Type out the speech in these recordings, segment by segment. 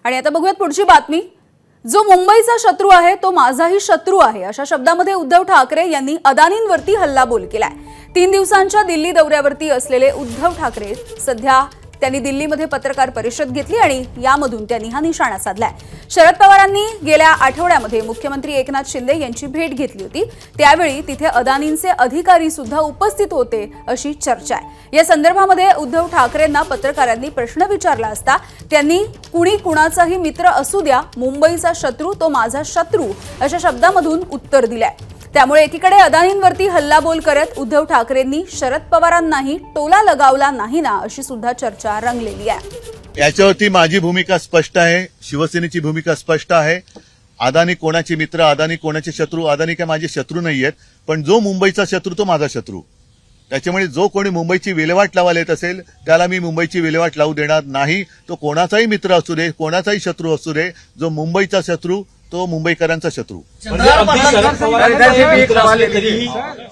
आणि आता बघूयात पुढची बातमी। जो मुंबईचा शत्रू आहे तो माझाही शत्रू आहे अशा शब्दांमध्ये उद्धव ठाकरे यांनी अदानींवरती हल्लाबोल केलाय। 3 दिवसांच्या दिल्ली दौऱ्यावरती असलेले उद्धव ठाकरे सध्या त्यांनी दिल्लीमध्ये पत्रकार परिषद घेतली आणि यामधून त्यांनी हा निशाणा साधलाय। शरद पवारांनी गेल्या आठवड्यामध्ये मुख्यमंत्री एकनाथ शिंदे यांची भेट घेतली होती, त्यावेळी तिथे अदानींचे अधिकारी सुद्धा उपस्थित होते अशी चर्चा आहे। या संदर्भामध्ये उद्धव ठाकरेंना पत्रकारांनी प्रश्न विचारला असता त्यांनी कुणी कुणाचाही मित्र असू द्या, मुंबईचा शत्रू तो माझा शत्रू अशा शब्दांमधून उत्तर दिलंय। त्यामुळे एकीकडे अदानींवरती हल्लाबोल करत उद्धव ठाकरेंनी शरद पवारांनाही टोला लगावला नाही ना अशी सुद्धा चर्चा रंगलेली आहे। याच्यावरती माझी भूमिका स्पष्ट आहे, शिवसेनेची भूमिका स्पष्ट आहे। अदानी कोणाचे मित्र, अदानी कोणाचे शत्रू, अदानी काय माझे शत्रू नाहीयेत, पण जो मुंबईचा शत्रू तो माझा शत्रू। त्याच्यामुळे जो कोणी मुंबईची विल्हेवाट लावायला येत असेल त्याला मी मुंबईची विल्हेवाट लावू देणार नाही। तो कोणाचाही मित्र असू दे, कोणाचाही शत्रू असू दे, जो मुंबईचा शत्रू तो मुंबईकरांचा शत्रू।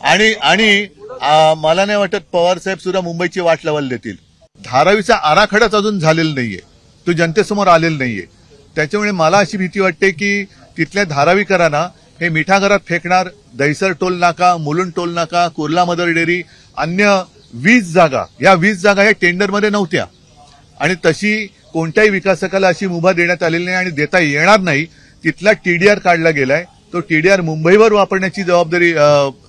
आणि मला नाही वाटत पवार साहेब सुद्धा मुंबईची वाट लावायला देतील। धारावीचा आराखडाच अजून झालेला नाहीये, तो जनतेसमोर आलेला नाहीये। त्याच्यामुळे मला अशी भीती वाटते की तिथल्या धारावीकरांना हे मिठागरात फेकणार, दहिसर टोल नाका, मुलुंड टोल नाका, कुर्ला मदर डेअरी, अन्य 20 जागा, या 20 जागा या टेंडरमध्ये नव्हत्या आणि तशी कोणत्याही विकासकाला अशी मुभा देण्यात आलेली नाही आणि देता येणार नाही। तिथला टीडीआर काढला गेलाय, तो टीडीआर मुंबईवर वापरण्याची जबाबदारी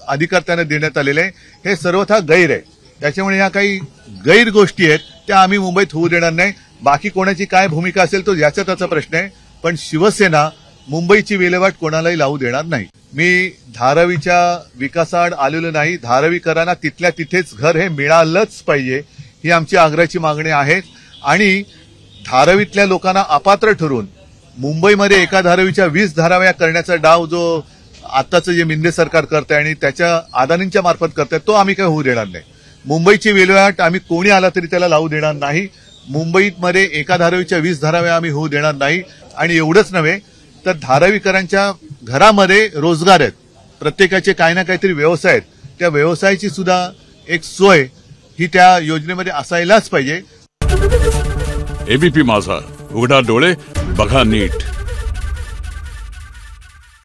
अधिकार त्यांना देण्यात आलेले आहे। हे सर्वथा गैर आहे। त्याच्यामुळे या काही गैर गोष्टी आहेत त्या आम्ही मुंबईत होऊ देणार नाही। बाकी कोणाची काय भूमिका असेल तो याचा त्याचा प्रश्न आहे, पण शिवसेना मुंबईची विल्हेवाट कोणालाही लावू देणार नाही। मी धारावीच्या विकासाआड आलेलो नाही। धारावीकरांना तिथल्या तिथेच घर हे मिळालंच पाहिजे ही आमची आग्रहाची मागणी आहे आणि धारावीतल्या लोकांना अपात्र ठरवून मुंबईमध्ये एका धारावीच्या 20 धाराव्या करण्याचा डाव जो आताचं जे मिंदे सरकार करतंय आणि त्याच्या अदानींच्या मार्फत करतंय तो आम्ही काही होऊ देणार नाही। मुंबईची विल्हेवाट आम्ही कोणी आला तरी त्याला लावू देणार नाही। मुंबईमध्ये एका धारावीच्या 20 धाराव्या आम्ही होऊ देणार नाही। आणि एवढंच नव्हे तर धारावीकरांच्या घरामध्ये रोजगार आहेत, प्रत्येकाचे काही ना काहीतरी व्यवसाय आहेत, त्या व्यवसायाची सुद्धा एक सोय ही त्या योजनेमध्ये असायलाच पाहिजे। एबीपी माझा, उघडा डोळे बघा नीट।